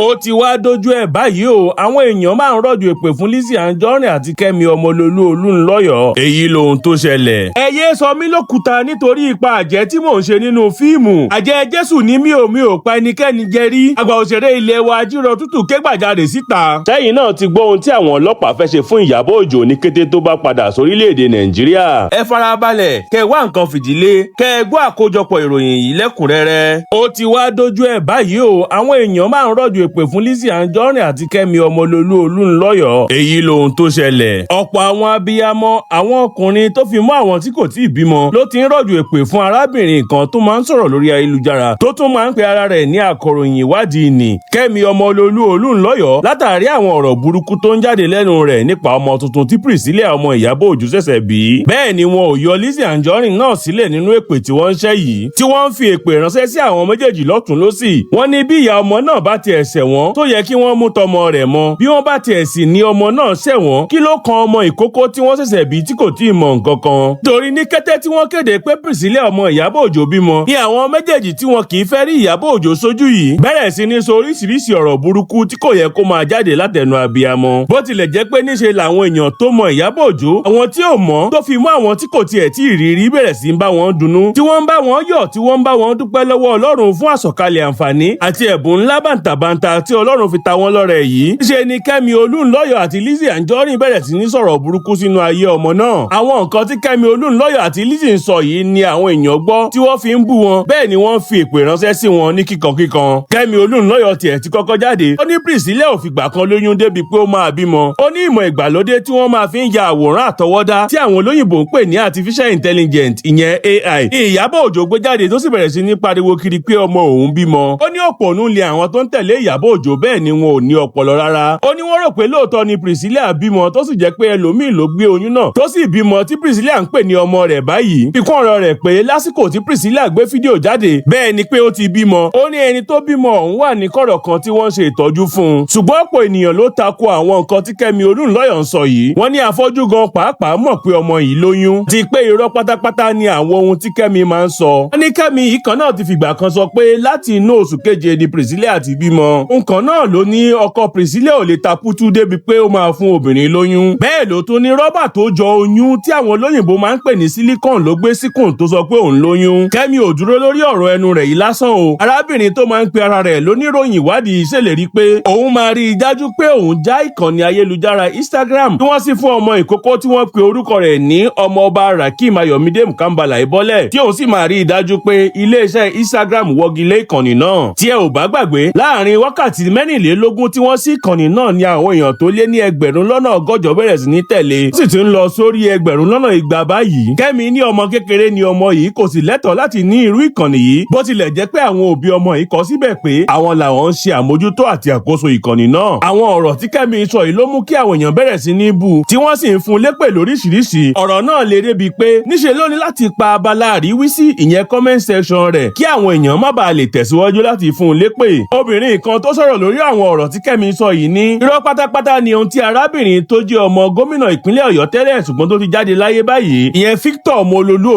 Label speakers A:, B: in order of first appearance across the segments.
A: ó ti wá dojú ẹ̀ báyìí o àwọn èèyàn máa ń rọ̀jò èpè fún Lizzy Anjorin àti Kemi Olunloyo èyí lohun tó ṣẹlẹ̀. ẹ yé sọ mí lókùúta nítorí ipa àjẹ́ tí mò ń ṣe nínú fíìmù. àjẹ́ Jésù ní mi ò pa ẹnikẹ́ni jẹ rí. àgbà òṣèré ilé wa Ajírọ̀ Tútù ké gbàjarè síta. Sẹyin náà ti gbọ́ ohun tí àwọn ọlọ́pàá fẹ́ ṣe fún Ìyábọ̀ Òjó ní kété tó bá padà sórílẹ̀-èdè Nàìjíríà. ẹ farabalẹ̀ kẹ́ wá nǹkan fìdílé kẹ́ gbọ́ àkójọpọ̀ ìròyìn yìí lẹ́kùnrẹ́rẹ́. ó ti wá dojú ẹ̀ báyìí o àwọn èèyàn máa ń rọ̀jò èpè fún Lizzy Anjorin àti Kemi Olunloyo èyí lohun tó ṣẹlẹ̀. ọ̀pọ̀ àwọn abiyamọ àwọn ọkùnrin tó fi mọ́ àwọn tí kò tíì bímọ ló ti ń rọ̀jò èpè fún arábìnrin kan tó máa ń sọ̀rọ̀ lórí ayélujára tó tún máa ń pe ara rẹ̀ ní akọ̀ròyìn ìwádìí ni Kemi Olunloyo látàrí àwọn ọ̀rọ̀ burúkú tó ń jáde lẹ́nu rẹ̀ nípa ọmọ tuntun tí Priscilla ọmọ Ìyábọ̀ Òjó ṣẹ̀ṣẹ̀ bí. bẹ́ẹ̀ ni wọn ò yọ Lizzy Anjorin náà sílẹ̀ nínú èpè tí wọ́n ń ṣẹ́ yìí tí wọ́n ń fi èpè ránṣẹ́ sí àwọn méjèèjì lọ́tùn lósì. wọ́n ní bí ìyá ọmọ náà bá tiẹ̀ ṣẹ̀ wọ́n tó yẹ kí wọ́n mú tọmọ rẹ̀ mọ́ bí wọ́n bá tiẹ̀ sì ní ọmọ náà ṣẹ̀ wọ́n kí ló kan ọmọ ìkókó tí wọ́n ṣẹ̀ṣẹ̀ bí tí kò tíì mọ nǹkan kan. torí ní kété tí wọ́n kéde pé Priscilla ọmọ Ìyábọ̀ Òjó bímọ ni àwọn méjèèjì tí wọn kì í fẹ́ rí Ìyábọ̀ Òjó sójú yìí bẹ̀rẹ̀ sí ní sọ oríṣiríṣi ọ̀rọ̀ burúkú tí kò yẹ kó máa jáde látẹnu abiyamọ. bó tilẹ̀ jẹ́ pé níṣe làwọn èèyàn tó mọ Ìyábọ̀ Òjó àwọn tí ò mọ̀ tó fi mọ́ àwọn tí kò tiẹ̀ tí ì rí bẹ̀rẹ̀ sí ń bá wọn dunnú tí wọ́n ń bá wọn yọ̀ tí wọ́n ń bá wọn dúpẹ́ lọ́wọ́ Ọlọ́run fún àsọ̀kalẹ̀ àǹfààní àti ẹ̀bùn ńlá bàǹtàbàǹtà tí Ọlọ́run fi ta wọ́n lọ́rẹ yìí. ṣe ni Kemi Olunloyo àti Lizzy Anjorin bẹ̀rẹ̀ sí ní sọ̀rọ̀ burúkú sínú ayé ọmọ náà. àwọn nǹkan tí Kemi Olunloyo àti Lizzy ń sọ yìí ni àwọn èèyàn gbọ́ tí wọ́n fi ń bú wọn bẹ́ẹ̀ ni wọ́n fi èpè ránṣẹ́ sí wọn ní kíkankíkan. Kemi Olunloyo tiẹ̀ ti kọ́kọ́ jáde ó ní Priscilla ò fìgbà kan lóyún débi pé ó máa bímọ. ó ní ìmọ̀ ìgbàlódé tí wọ́n máa fi ń ya àwòrán àtọwọ́dá tí àwọn olóyìnbó ń pè ní artificial intelligence ìyẹn AI. Ìyábọ̀ Òjó gbé jáde tó sì bẹ̀rẹ̀ sí ní pariwo kiri pé ọmọ òun bímọ. ó ní òpònú lé àwọn tó ń tẹ̀lé Ìyábọ̀ Òjó bẹ́ẹ̀ ni wọn ò ní ọpọlọ rárá. ó ní wọ́n rò pé lóòótọ́ ni Priscilla bímọ tó sì jẹ́ pé ẹlòmíì ló gbé oyún náà tó sì bímọ tí Priscilla ń pè ní ọmọ rẹ̀ báyìí. fikún ọ̀rọ̀ rẹ̀ pé lásìkò tí Priscilla gbé fídíò jáde bẹ́ẹ̀ ni pé ó ti bímọ. ó ní ẹni tó bímọ ọ̀hún wà ní kọ̀rọ̀ kan tí wọ́n ṣe ìtọ́jú fún un. ṣùgbọ́n ọ̀pọ̀ ènìyàn ló tako àwọn nǹkan tí Kemi Olunloyo ń sọ yìí. wọ́n ní afọ́jú gan pàápàá mọ̀ pé ọmọ yìí lóyún. ti pé irọ́ pátápátá ni àwọn ohun tí Kemi máa ń sọ. wọ́n ní Kemi yìí kan náà ti fìgbà kan sọ pé láti inú oṣù keje ni Priscilla ti bímọ. nǹkan náà ló ní ọkọ Priscilla ò lè taputu débi pé ó máa fún obìnrin lóyún. bẹ́ẹ̀ ló tún ní rọ́bà tó jọ oyún tí àwọn olóyìnbó máa ń pè ní silicone ló gbé síkùn tó sọ pé òun lóyún. Kemi ò dúró lórí ọ̀rọ̀ ẹnu rẹ̀ yìí lásán o. arábìnrin tó máa ń pe ara rẹ̀ lóníròyìn ìwádìí ṣèlérí pé òun máa rí i dájú pé òun já ìkànnì ayélujára Instagram tí wọ́n sì fún ọmọ ìkókó tí wọ́n pe orúkọ rẹ̀ ní ọmọọba Rakim Ayọ̀mídé Mukambala ìbọ́lẹ̀ tí òun sì máa rí i dájú pé iléeṣẹ́ Instagram wọ́gi lé ìkànnì náà. tí ẹ ò bá gbàgbé láàrin wákàtí mẹ́rìnlélógún tí wọ́n sí ìkànnì náà ni àwọn èèyàn tó lé ní ẹgbẹ̀rún lọ́nà ọgọ́jọ bẹ̀rẹ̀ sí ní tẹ̀lé ó sì ti ń lọ sórí ẹgbẹ̀rún lọ́nà igba báyìí. Kemi ní ọmọ kékeré ni ọmọ yìí kò sì lẹ́tọ̀ọ́ láti ní irú ìkànnì yìí bó tilẹ̀ jẹ́ pé àwọn òbí ọmọ yìí kọ síbẹ̀ pé àwọn làwọn ń ṣe àmójútó àti àkóso ìkànnì náà. àwọn ọ̀rọ̀ tí Kemi sọ yìí ló mú kí àwọn èèyàn bẹ̀rẹ̀ sí ní bú tí wọ́n sì ń fún lépè lóríṣiríṣi. ọ̀rọ̀ náà le débi pé níṣe ló ní láti pa abala àríwísí ìyẹn comment section rẹ̀ kí àwọn èèyàn má bàa lè tẹ̀síwájú láti fún un lépè. obìnrin kan tó sọ̀rọ̀ lórí àwọn ọ̀rọ̀ tí Kemi sọ yìí ní irọ́ pátápátá ni ohun tí arábìnrin tó jẹ́ ọmọ gómìnà ìpínlẹ̀ Ọ̀yọ́ tẹ́lẹ̀ ṣùgbọ́n tó ti jáde láyé báyìí ìyẹn Victor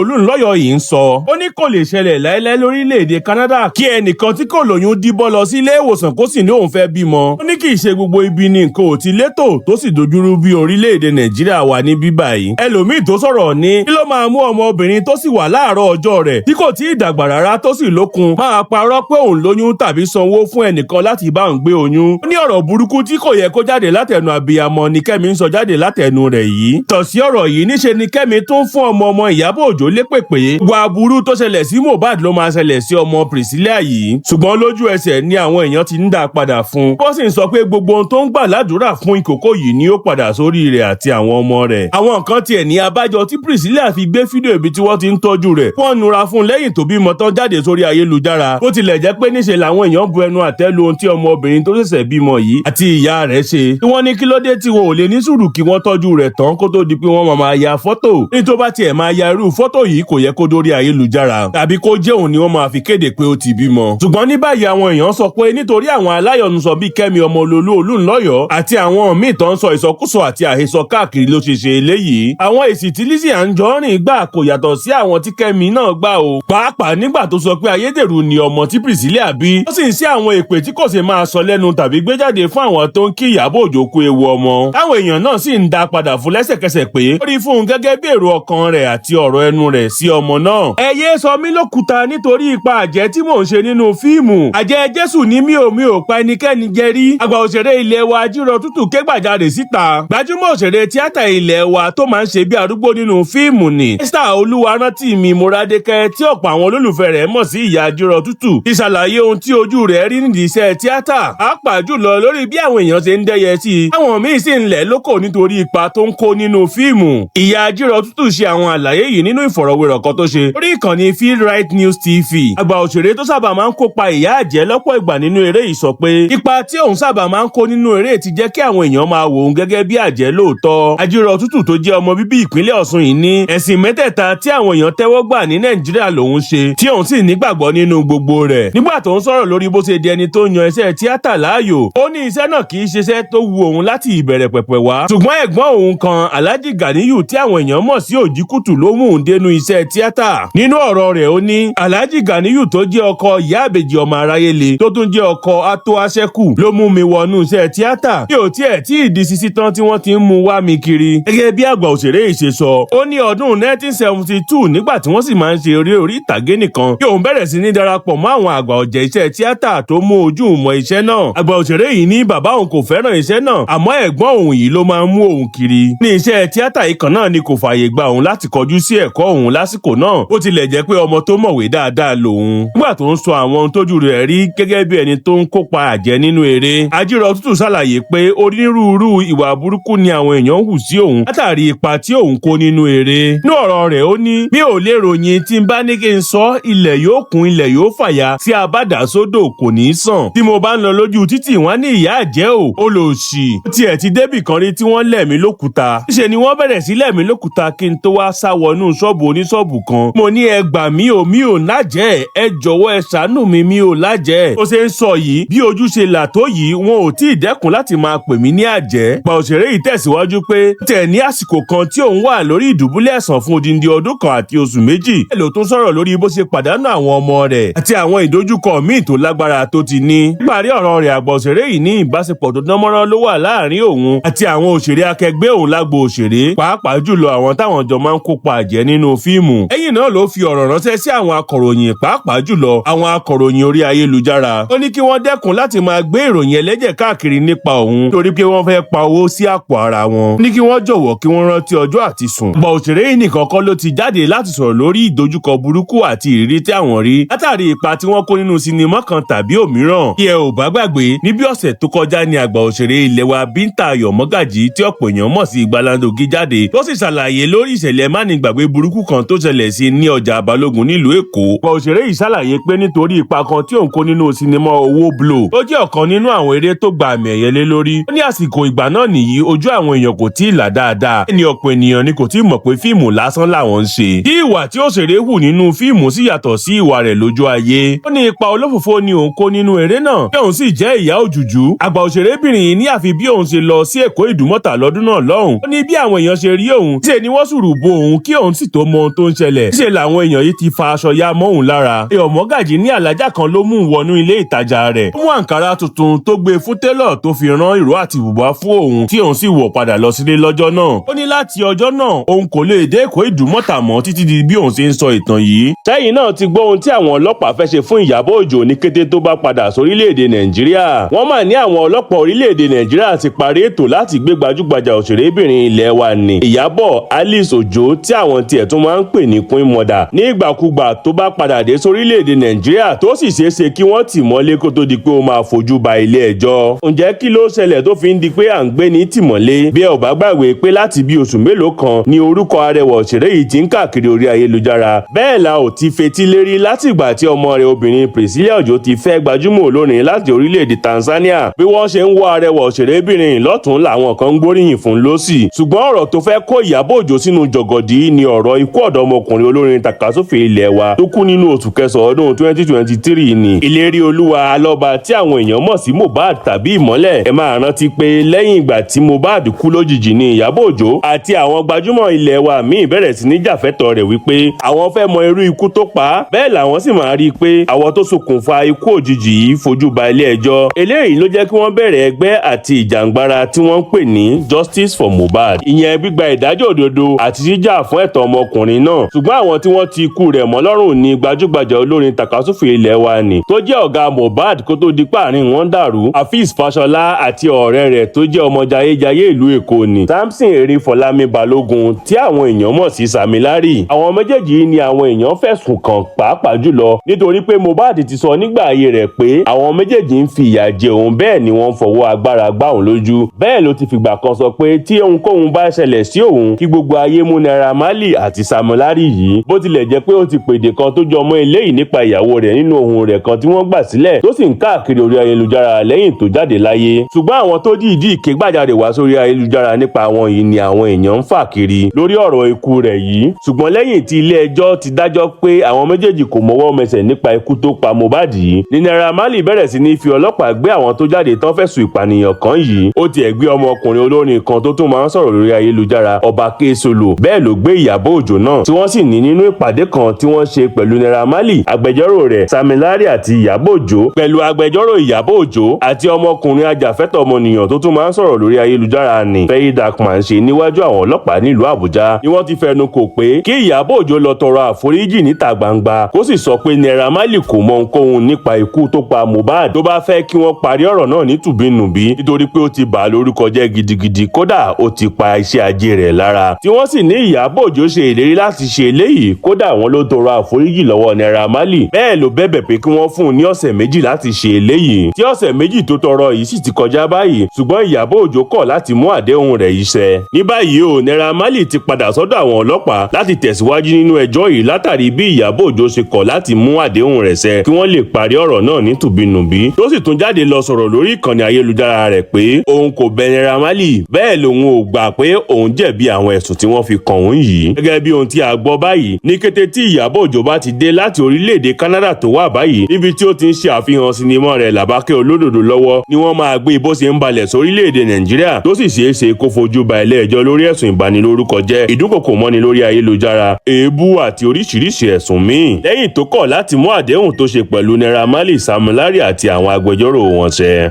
A: Olunlọyọ yìí ń sọ. ó ní kò lè ṣẹlẹ̀ láéláé lórílẹ̀‐èdè Canada kí ẹnìkan tí kò lóyún díbọ́ lọ sí ilé ìwòsàn kó sì ní òun fẹ́ bímọ. ó ní kì í ṣe gbogbo ibi ni nǹkan ò ti létò tó sì dojúrú bí orílẹ̀‐èdè Nàìjíríà wà ní bíbá yìí. ẹlòmíì tó sọ̀rọ̀ ní kí ló máa mú ọmọbìnrin tó sì wà láàárọ̀ ọjọ́ rẹ̀ tí kò tí ì dàgbà rárá tó sì lókun máa parọ́ pé òun lóyún tàbí sanwó fún ẹnìkan láti bá òun gbé oyún. ó ní ọ̀rọ̀ burúkú tí kò yẹ kó jáde látẹnu abiyamọ ni Kemi ń sọ jáde látẹnu rẹ̀ yìí. tọ̀sí ọ̀rọ̀ yìí níṣe ni Kemi tún fún ọmọ Ìyábọ̀ Òjó lépè pé wà burú tó ṣẹlẹ̀ sí Mohbad ló máa ṣẹlẹ̀ sí ọmọ Priscilla yìí. ṣùgbọ́n lójú ẹsẹ̀ ni àwọn èèyàn ti ń dá padà fún. wọ́n sì ń sọ pé gbogbo ohun tó ń gbà ládùúrà fún ìkókó yìí ni ó padà sórí rẹ̀ àti àwọn ọmọ rẹ̀. àwọn kan tiẹ̀ ní abájọ tí Priscilla fi gbé fídíò ibi tí wọ́n ti ń tọ́jú rẹ̀ wọ́n nura fún lẹ́yìn tó bímọ tán jáde sórí ayélujára. bó tilẹ̀ jẹ́ pé níṣe làwọn èèyàn bu ẹnu àtẹ́ lu ohun tí ọmọbìnrin tó ṣẹ̀ṣẹ̀ bímọ yìí àti ìyá rẹ̀ ṣe. tí wọ́n ní kí ló dé tí wọn ò lè ní sùúrù kí wọ́n tọ́jú rẹ̀ tán kó tó di pé wọ́n máa ya fọ́tò. ní tó bá tiẹ̀ máa ya irú fọ́tò yìí kò yẹ kó dórí ayélujára tàbí kó jẹ́ òun ni wọ́n máa fi kéde pé ó ti bímọ. ṣùgbọ́n ní báyìí àwọn èèyàn sọ pé nítorí àwọn aláyọ̀nusọ bíi Kemi Olunloyo àti àwọn míì tó ń sọ ìsọkúsọ àti àhesọ káàkiri ló ṣe ṣe eléyìí. àwọn èsì tí Lizzy Anjorin gbà kò yàtọ̀ sí àwọn tí Kemi náà gbà o. pàápàá nígbà tó sọ pé ayédèrú ni ọmọ tí Priscilla bí. ó sì ń ṣe àwọn èpè tí kò ṣe máa sọ lẹ́nu tàbí gbé jáde fún àwọn tó ń kí Ìyábọ̀ Òjó kú ewu ọmọ. Táwọn èèyàn náà sì ń dá padà fún lẹ́sẹ̀kẹsẹ̀ pé ó rí fún un gẹ́gẹ́ bí èrò ọkàn rẹ̀ àti ọ̀rọ̀ ẹnu rẹ̀ sí ọmọ náà. ẹ yé sọ mí lókùúta nítorí ipa àjẹ́ tí mò ń ṣe nínú fíìmù. àjẹ́ Jésù ní mi ò pa ẹnikẹ́ni jẹ rí. àgbà òṣèré ilé wa Ajírọ̀ Tútù ké gbàjarè síta. gbajúmọ̀ òṣèré tíátà ilé wa tó máa ń ṣe bí arúgbó nínú fíìmù ni Esther Olúwarántìmí Mọ́rádékẹ́ tí ọ̀pọ̀ àwọn olólùfẹ́ rẹ̀ mọ̀ sí ìyá Ajírọ̀ Tútù ti ṣàlàyé ohun tí ojú rẹ̀ rí nídìí iṣẹ́ tíátà. pàápàá jùlọ lórí bí àwọn èèyàn ṣe ń dẹ́yẹ sí i. àwọn míì sì ń lẹ̀ lóko nítorí ipa tó ń kó nínú fíìmù. ìyá Ajírọ̀ Tútù ṣe àwọn àlàyé yìí nínú ìfọ̀rọ̀wérọ̀ kan tó ṣe lórí ìkànnì Field Right News TV. àgbà òṣèré tó sábà máa ń kópa ìyá àjẹ́ lọ́pọ̀ ìgbà nínú eré yìí sọ pé ipa tí òun sábà máa ń kó nínú eré ti jẹ́ kí àwọn èèyàn máa wò ó gẹ́gẹ́ bí àjẹ́ lóòótọ́. Ajírọ̀ Tútù tó jẹ́ ọmọ bíbí ìpínlẹ̀ Ọ̀ṣun yìí ní ẹ̀sìn mẹ́tẹ̀ẹ̀ta tí àwọn èèyàn tẹ́wọ́ gbà ní Nàìjíríà lòun ṣe tí òun sì nígbàgbọ́ nínú gbogbo rẹ̀. nígbà tó ń sọ̀rọ̀ lórí bó ṣe di ẹni tó yan iṣẹ́ tíátà láàyò, ó ní iṣẹ́ náà kì í ṣiṣẹ́ tó wu òun láti ìbẹ̀rẹ̀ pẹ̀pẹ̀ wá. ṣùgbọ́n ẹ̀gbọ́n òun kan Alhaji Ganiyu tí àwọn èèyàn mọ̀ sí Òjìkùtù ló mú òun dénú iṣẹ́ tíátà. nínú ọ̀rọ̀ rẹ̀ ó ní Alhaji Ganiyu tó jẹ́ ọkọ ìyá àbèjì ọmọ aráyé le tó tún jẹ́ ọkọ Ató Aṣẹ́kù ló mú mi wọnú iṣẹ́ tíátà. mi ò tiẹ̀ tí ì di sisi tán tí wọ́n ti ń mú wá mi kiri. gẹ́gẹ́ bí àgbà òṣèré yìí ṣe sọ, ó ní ọdún 1972 nígbà tí wọ́n sì máa ń ṣe eré orí ìtàgé nìkan kí òun bẹ̀rẹ̀ sí ní darapọ̀ mọ́ àwọn àgbà ọ̀jẹ̀ iṣẹ́ tíátà tó mú ojú mọ́ iṣẹ́ náà. àgbà òṣèré yìí ní bàbá òun kò fẹ́ràn iṣẹ́ náà àmọ́ ẹ̀gbọ́n òun yìí ló máa ń mú òun kiri. ní iṣẹ́ tíátà yìí kan náà ni kò fààyè gba òun láti kọjú sí ẹ̀kọ́ òun lásìkò náà, ó tilẹ̀ jẹ́ pé ọmọ tó mọ̀wé dáadáa lòun. nígbà tó ń sọ àwọn ohun tójú rẹ̀ rí gẹ́gẹ́ bí ẹni tó ń kópa àjẹ́ nínú eré, Ajírọ̀ Tútù ṣàlàyé pé onírúurú ìwà burúkú ni àwọn èèyàn hù sí òun látàrí ipa tí òun kó nínú eré. ní ọ̀rọ̀ rẹ̀ ó ní mi ò lè ròyìn tí n bá ní kí n sọ, ilẹ̀ yóò kún ilẹ̀ yóò fàya tí a bá dà sódò kò ní í sàn. tí mo bá ń lọ lójú títì wọ́n ní ìyá àjẹ́ ò olòṣì. ó tiẹ̀ ti débì kan rí tí wọ́n lẹ̀ mí lókùúta. níṣẹ́ ni wọ́n bẹ̀rẹ̀ sí lẹ̀ mí lókùúta kí n tó wá sá wọnú ṣọ́ọ̀bù oníṣọ́ọ̀bù kan. mo ní ẹ gbà mí ò lájẹ́, ẹ jọ̀wọ́ ẹ ṣàánú mi ò lájẹ́. ó ṣe ń sọ yìí bí ojú ṣe là tó yìí wọn ò tí ì dẹ́kun láti máa pè mí ní àjẹ́. àgbà òṣèré yìí tẹ̀síwájú pé tẹ̀ ní àsìkò kan tí òun wà lórí ìdùbúlẹ̀ ẹ̀sán fún odindi ọdún kan àti oṣù méjì. ẹ ló tún sọ̀rọ̀ lórí bó ṣe pàdánù àwọn ọmọ rẹ̀ àti àwọn ìdojúkọ míì tó lágbára tó ti ní. níparí ọ̀rọ̀ rẹ̀ àgbà òṣèré yìí ní ìbáṣepọ̀ tó dánmọ́rán ló wà láàrin òun àti àwọn òṣèré akẹgbẹ́ òun lágbo òṣèré, pàápàá jùlọ àwọn táwọn jọ máa ń kópa àjẹ́ nínú fíìmù. ẹ̀yìn náà ló fi ọ̀rọ̀ ránṣẹ́ sí àwọn akọ̀ròyìn, pàápàá jùlọ àwọn akọ̀ròyìn orí ayélujára. ó ní kí wọ́n dẹ́kun láti máa gbé ìròyìn ẹlẹ́jẹ̀ káàkiri nípa òun torí pé wọ́n fẹ́ pa owó sí àpò ara wọn. ó ní kí wọ́n jọ̀wọ́ kí wọ́n rántí ọjọ́ àti sùn. àgbà òṣèré yìí nìkan kọ́ ló ti jáde láti sọ̀rọ̀ lórí ìdojúkọ burúkú àti ìrírí tí àwọn rí látàrí ipa tí wọ́n kó nínú sinimá kan tàbí òmíràn. kí ẹ ò bá gbàgbé, ní bí ọ̀sẹ̀ tó kọjá ni àgbà òṣèré ilé wa Bíntà Ayọ̀mọ́gàjí tí ọ̀pọ̀ èèyàn mọ̀ sí Ìgbàlàndògí jáde tó sì ṣàlàyé lórí ìṣẹ̀lẹ̀ mánigbàgbé burúkú kan tó ṣẹlẹ̀ sí ní ọjà Balógun nílùú Èkó. àgbà òṣèré yìí ṣàlàyé pé nítorí ipa kan tí òun kó nínú sinimá Owó Blow ó jẹ́ ọ̀kan nínú àwọn eré tó gba àmì ẹ̀yẹ lé lórí. ó ní àsìkò ìgbà náà nìyí ojú àwọn èèyàn kò tí ì là dáadáa. ẹni ọ̀pọ̀ ènìyàn ni kò tí ì mọ̀ pé fíìmù lásán làwọn ń ṣe. kí ìwà tí òṣèré hù nínú fíìmù sì yàtọ̀ sí ìwà rẹ̀ lójú ayé. ó ní ipa olófòfó ni òun kó nínú eré náà bí òun sì jẹ́ ìyá òjùjú. àgbà òṣèrébìnrin yìí ní àfi bí òun ṣe lọ sí Èkó Ìdúmọ̀tà lọ́dún náà lọ́hùn. ó ní bí àwọn èèyàn ṣe rí òun ṣe ni wọ́n sùrù bo òun kí òun sì tó mọ ohun tó ń ṣẹlẹ̀. ṣe làwọn èèyàn yìí ti fa aṣọ ya mọ́ òun lára. Ayọ̀mọ́gàjí ní alájà kan ló mú un wọnú ilé ìtajà rẹ̀. ó mú àǹkárá tuntun tó gbé fún télọ̀ tó fi rán ìró àti bùbá fún òun tí òun sì wọ̀ padà lọ sílé lọ́jọ́ náà. ó ní láti ọjọ́ náà òun kò lè dé Èkó Ìdúmọ̀tà mọ́ títí di bí òun ṣe ń sọ ìtàn yìí. Sẹyin náà ti gbọ́ ohun tí àwọn ọlọ́pàá fẹ́ ṣe fún Ìyábọ̀ Òjó ní kété tó bá padà sórílẹ̀-èdè Nàìjíríà. wọ́n mà ní àwọn ọlọ́pàá orílẹ̀-èdè Nàìjíríà ti parí ètò láti gbé gbajúgbajà òṣèrébìnrin ilẹ̀ wa ní Ìyábọ̀ Alice Òjó tí àwọn tiẹ̀ tún máa ń pè ní Queen Mother ní ìgbàkúgbà tó bá padà dé sórílẹ̀-èdè Nàìjíríà tó sì ṣeéṣe kí wọ́n tì mọ́lé kó tó di pé ó máa fojú ba ilé ẹjọ́. ǹjẹ́ kí ló ṣẹlẹ̀ tó fi ń di pé à ń gbé ní tìmọ́lé? bí ẹ ò bá gbàgbé pé láti bí oṣù mélòó kan ni orúkọ arẹwà òṣèré yìí ti ń káàkiri orí ayélujára. bẹ́ẹ̀ la ò ti fetí lérí látìgbà tí ọmọ rẹ̀ obìnrin Priscilla Òjó ti fẹ́ gbajúmọ̀ olórin láti orílẹ̀-èdè Tanzania. bí wọ́n ṣe ń wọ́ arẹwà òṣèrébìnrin lọ́tún làwọn kan ń gbóríyìn fún lósì. ṣùgbọ́n ọ̀rọ̀ tó fẹ́ kó Ìyábọ̀ Òjó sínú jọ̀gọ̀dì ni ọ̀rọ̀ ikú ọ̀dọ́mọkùnrin olórin tàkasúfè ilẹ̀ wa tó kú nínú oṣù kẹsàn-án ọdún 2023 ni. ìlérí olúwa alọ́ba tí àwọn èèyàn mọ̀ sí Mohbad tàbí ìmọ́lẹ̀. ẹ máa rántí pé lẹ́yìn ìgbà tí Mohbad kú lójijì ni Ìyábọ̀ Òjó àti àwọn gbajúmọ̀ ilẹ̀ wa míì bẹ̀rẹ̀ sí ní jàfẹ́tọ̀ rẹ̀ wípé àwọn fẹ́ mọ irú ikú tó pa á. bẹ́ẹ̀ làwọn sì máa rí i pé àwọn tó ṣokùnfà ikú òjijì yìí fojú fojú ba ilé ẹjọ́. Eléyìí ló jẹ́ kí wọ́n bẹ̀rẹ̀ ẹgbẹ́ àti ìjàǹgbara tí wọ́n ń pè ní Justice for Mohbad, ìyẹn gbígba ìdájọ́ òdodo àti jíjà fún ẹ̀tọ́ ọmọkùnrin náà. Ṣùgbọ́n àwọn tí wọ́n ti ikú rẹ̀ mọ́ lọ́rùn ni gbajúgbajà olórin tàkasúfè ilẹ̀ wa ni tó jẹ́ ọ̀gá Mohbad kó tó di páàrin wọn dàrú, Hafiz Fashola àti ọ̀rẹ́ rẹ̀ tó jẹ́ ọmọ jayéjayé ìlú Èkó ni Samson Eri-Fọlámi Balógun tí àwọn èèyàn mọ̀ sí Samilari. Àwọn méjèèjì ni àwọn èèyàn fẹ̀sùn kàn pàápàá jùlọ nítorí pé Mohbad ti sọ nígbà ayé rẹ̀ pé àwọn méjèèjì ń fi ìyà jẹ òun, bẹ́ẹ̀ ni wọ́n fọwọ́ agbára gbá òun lójú. Bẹ́ẹ̀ ló ti fìgbà kan sọ pé tí ohunkóhun bá ṣẹlẹ̀ sí òun kí gbogbo ayé mú Naira Marley àti Samilari yìí, bó tilẹ̀ jẹ́ pé ó ti pèdè kan tó jọ mọ́ eléyìí nípa ìyàwó rẹ̀ nínú ohùn rẹ̀ kan tí wọ́n gbà sílẹ̀ tó sì ń káàkiri orí ayélujára lẹ́yìn tó jáde láyé. Ṣùgbọ́n àwọn tó dìídì ké gbàjarè wá sórí ayélujára nípa àwọn yìí ni àwọn èèyàn ń fà kiri lórí ọ̀rọ̀ ikú rẹ̀ yìí. Ṣùgbọ́n lẹ́yìn tí ilé ẹjọ́ ti dájọ́ pé àwọn méjèèjì kò mọwọ́ mẹsẹ̀ nípa ikú tó pa Mohbad yìí ni Naira Marley bẹ̀rẹ̀ sí ní fi ọlọ́pàá gbé àwọn tó jáde tán fẹ̀sùn ìpànìyàn kan yìí. Ó tiẹ̀ gbé ọmọkùnrin olórin kan tó tún máa ń sọ̀rọ̀ lórí ayélujára, Ọba K-Solo, bẹ́ẹ̀ ló gbé Ìyábọ̀ Òjó náà tí wọ́n sì ní nínú ìpàdé kan tí wọ́n ṣe pẹ̀lú Naira Marley, agbẹjọ́rò rẹ̀ Samilari àti Ìyábọ̀ Òjó, pẹ̀lú agbẹjọ́rò Ìyábọ̀ Òjó àti ọmọkùnrin ajàfẹ́tọ̀ọ́ ọmọnìyàn tó tún máa ń sọ̀rọ̀ lórí ayélujára ni Fẹ́yì Darkman ṣe níwájú àwọn ọlọ́pàá nílùú Àbújá ni wọ́n ti fẹnu kò pé kí Ìyábọ̀ Òjó lọ tọrọ àforíjì níta gbangba kó sì sọ pé Naira Marley kò mọ ohunkóhun nípa ikú tó pa Mohbad tó bá fẹ́ kí wọ́n parí ọ̀rọ̀ náà ní tùbínùbí nítorí pé ó ti bà á lórúkọ jẹ́ gidigidi, kódà ó ti pa iṣẹ́ ajé rẹ̀ lára. Tí wọ́n sì ní Ìyábọ̀ Òjó ṣe ìlérí láti ṣe eléyìí, kódà wọ́n ló tọrọ àforíjì lọ́wọ́ Naira Marley, bẹ́ẹ̀ ló bẹ̀bẹ̀ pé kí wọ́n fún un ní ọ̀sẹ̀ méjì láti ṣe eléyìí. Tí ọ̀sẹ̀ méjì tó tọrọ yìí sì ti kọjá báyìí, ṣùgbọ́n Ìyábọ̀ Òjó kọ̀ láti mú àdéhùn rẹ̀ yìí ṣẹ. Ní báyìí o, Naira Marley ti padà sọ́dọ̀ àwọn ọlọ́pàá láti tẹ̀síwájú nínú ẹjọ́ yìí látàrí bí Ìyábọ̀ Òjó ṣe kọ̀ láti mú àdéhùn rẹ̀ ṣẹ kí wọ́n lè parí ọ̀rọ̀ náà ní tùbínùbí. Tó sì tún jáde lọ sọ̀rọ̀ lórí ìkànnì ayélujára rẹ̀ pé òun kò bẹ Naira Marley, bẹ́ẹ̀ lòun ò gbà pé òun jẹ̀bi àwọn ẹ̀sùn tí wọ́n fi kàn òun yìí. Gẹ́gẹ́ bí ohun tí a gbọ́ báyìí, ní kété tí Ìyábọ̀ Òjó bá ti dé láti orílẹ̀-èdè Canada tó wà báyìí níbi tí ó ti ń ṣe àfihàn sinimá rẹ̀ Làbákẹ́ Olódòdó lọ́wọ́ ni wọ́n máa gbé bó ṣe ń balẹ̀ sórílẹ̀-èdè Nàìjíríà tó sì ṣeé ṣe kó fojú ba ilé ẹjọ́ lórí ẹ̀sùn ìbanilórúkọ jẹ́, ìdúnkòkò mọ́ni lórí ayélujára, èébú àti oríṣiríṣi ẹ̀sùn míì lẹ́yìn tó kọ̀ láti mú àdéhùn tó ṣe pẹ̀lú Naira Marley, Samilari àti àwọn agbẹjọ́rò wọn ṣẹ.